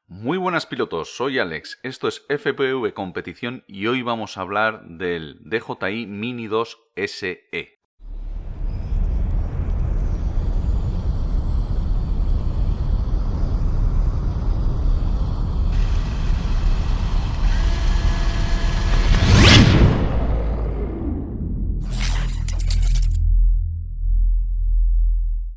Muy buenas pilotos, soy Alex, esto es FPV Competición y hoy vamos a hablar del DJI Mini 2 SE.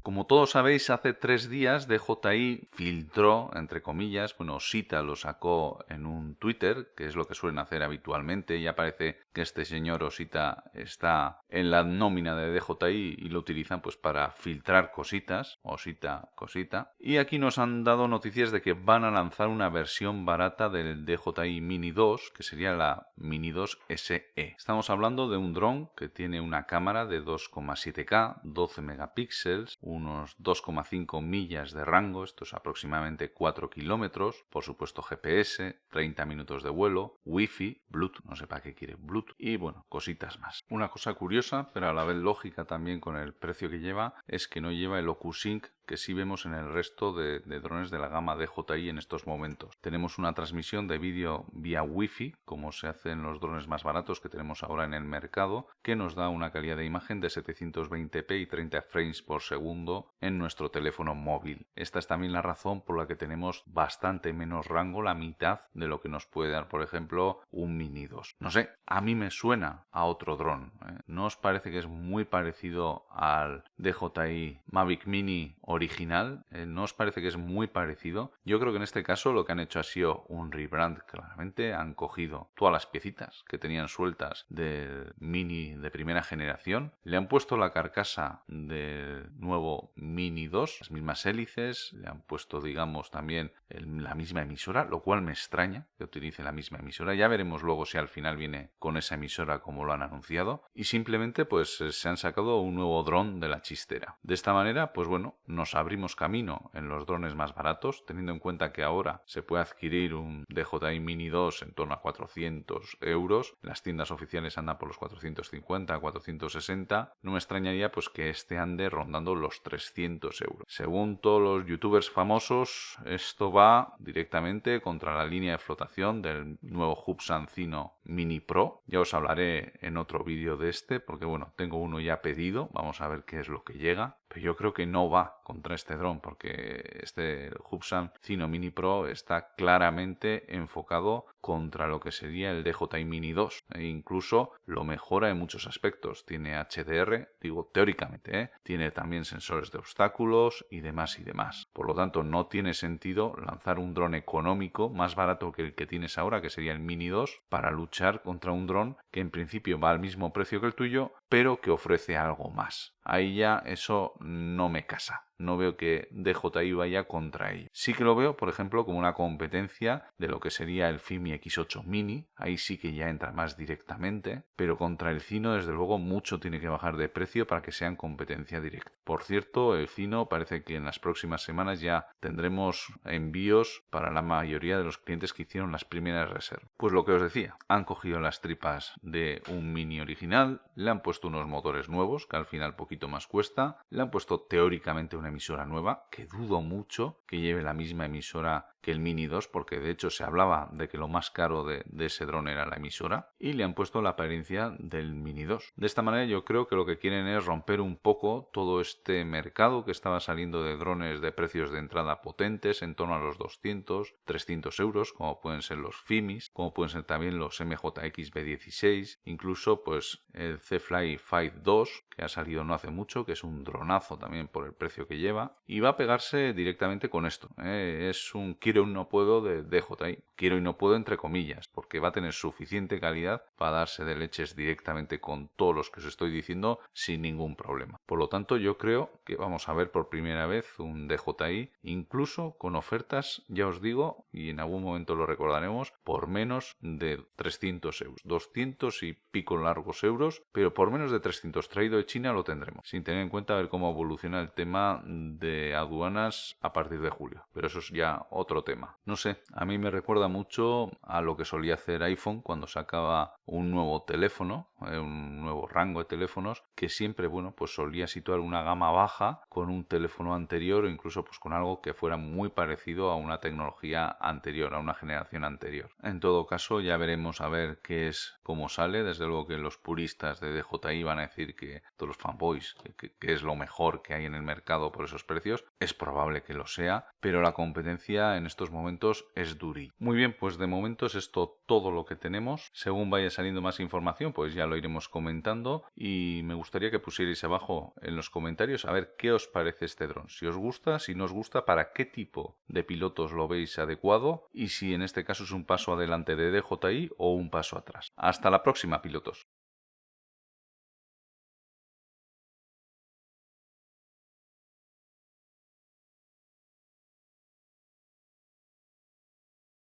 Como todos sabéis, hace 3 días DJI filtró, entre comillas, Sita lo sacó en un Twitter, que es lo que suelen hacer habitualmente. Ya parece que este señor Osita está en la nómina de DJI y lo utilizan pues para filtrar cositas, Osita, cosita. Y aquí nos han dado noticias de que van a lanzar una versión barata del DJI Mini 2, que sería la Mini 2 SE. Estamos hablando de un dron que tiene una cámara de 2,7K, 12 megapíxeles, unos 2,5 millas de rango, esto es aproximadamente 4 kilómetros, por supuesto GPS, 30 minutos de vuelo, Wi-Fi, Bluetooth, no sé para qué quiere Bluetooth, y bueno, cositas más. Una cosa curiosa, pero a la vez lógica también con el precio que lleva, es que no lleva el OcuSync que sí vemos en el resto de drones de la gama DJI en estos momentos. Tenemos una transmisión de vídeo vía Wi-Fi, como se hace en los drones más baratos que tenemos ahora en el mercado, que nos da una calidad de imagen de 720p y 30 frames por segundo en nuestro teléfono móvil. Esta es también la razón por la que tenemos bastante menos rango, la mitad de lo que nos puede dar, por ejemplo, un Mini 2. No sé, a mí me suena a otro dron. ¿No os parece que es muy parecido al DJI Mavic Mini original? ¿No os parece que es muy parecido? Yo creo que en este caso lo que han hecho ha sido un rebrand. Claramente han cogido todas las piecitas que tenían sueltas del Mini de primera generación, le han puesto la carcasa del nuevo Mini 2, las mismas hélices, le han puesto, digamos, también la misma emisora, lo cual me extraña que utilice la misma emisora. Ya veremos luego si al final viene con esa emisora como lo han anunciado. Y simplemente pues se han sacado un nuevo dron de la chistera. De esta manera, pues bueno, nos abrimos camino en los drones más baratos, teniendo en cuenta que ahora se puede adquirir un DJI Mini 2 en torno a 400 euros. Las tiendas oficiales andan por los 450, 460. No me extrañaría pues que este ande rondando los 300 euros. Según todos los youtubers famosos, esto va directamente contra la línea de flotación del nuevo Hubsan Zino Mini Pro. Ya os hablaré en otro vídeo de este, porque bueno, tengo uno ya pedido. Vamos a ver qué es lo que llega. Pero yo creo que no va contra este dron, porque este Hubsan Zino Mini Pro está claramente enfocado contra lo que sería el DJI Mini 2. E incluso lo mejora en muchos aspectos. Tiene HDR, digo teóricamente, tiene también sensores de obstáculos y demás y demás. Por lo tanto, no tiene sentido lanzar un dron económico más barato que el que tienes ahora, que sería el Mini 2, para luchar contra un dron que en principio va al mismo precio que el tuyo, pero que ofrece algo más. Ahí ya eso no me casa. No veo que DJI vaya contra ello. Sí que lo veo, por ejemplo, como una competencia de lo que sería el Fimi X8 Mini. Ahí sí que ya entra más directamente. Pero contra el Zino, desde luego, mucho tiene que bajar de precio para que sean competencia directa. Por cierto, el Zino parece que en las próximas semanas ya tendremos envíos para la mayoría de los clientes que hicieron las primeras reservas. Pues lo que os decía, han cogido las tripas de un Mini original, le han puesto unos motores nuevos, que al final poquito más cuesta, le han puesto teóricamente una emisora nueva, que dudo mucho que lleve la misma emisora que el Mini 2, porque de hecho se hablaba de que lo más caro de ese dron era la emisora, y le han puesto la apariencia del Mini 2. De esta manera yo creo que lo que quieren es romper un poco todo este mercado que estaba saliendo de drones de precios de entrada potentes, en torno a los 200, 300 euros, como pueden ser los Fimis, como pueden ser también los MJX B16, incluso pues el C-Fly Fight 2, que ha salido no hace mucho, que es un dronazo también por el precio que lleva, y va a pegarse directamente con esto. Es un quiero y no puedo de DJI. Quiero y no puedo entre comillas, porque va a tener suficiente calidad para darse de leches directamente con todos los que os estoy diciendo sin ningún problema. Por lo tanto, yo creo que vamos a ver por primera vez un DJI, incluso con ofertas, ya os digo, y en algún momento lo recordaremos, por menos de 300 euros. 200 y pico largos euros, pero por menos de 300 traído China lo tendremos, sin tener en cuenta a ver cómo evoluciona el tema de aduanas a partir de julio. Pero eso es ya otro tema. No sé, a mí me recuerda mucho a lo que solía hacer iPhone cuando sacaba un nuevo teléfono, un nuevo rango de teléfonos, que siempre, bueno, pues solía situar una gama baja con un teléfono anterior o incluso pues con algo que fuera muy parecido a una tecnología anterior, a una generación anterior. En todo caso, ya veremos a ver qué es, cómo sale. Desde luego que los puristas de DJI van a decir que todos los fanboys, que es lo mejor que hay en el mercado por esos precios. Es probable que lo sea, pero la competencia en estos momentos es duri. Muy bien, pues de momento es esto todo lo que tenemos. Según vaya saliendo más información, pues ya lo iremos comentando y me gustaría que pusierais abajo en los comentarios a ver qué os parece este dron. Si os gusta, si no os gusta, para qué tipo de pilotos lo veis adecuado y si en este caso es un paso adelante de DJI o un paso atrás. Hasta la próxima, pilotos.